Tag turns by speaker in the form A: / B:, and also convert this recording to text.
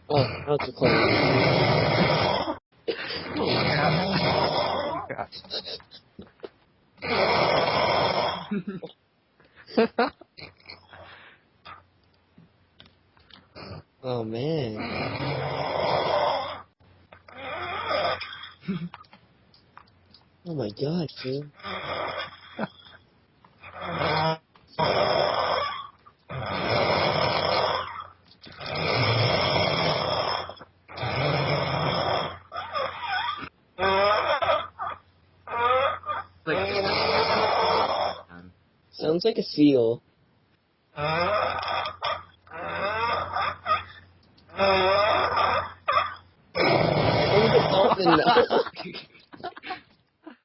A: Oh, how's it close? Oh man. Oh my god, dude. Sounds like a seal. Oh, the dolphin.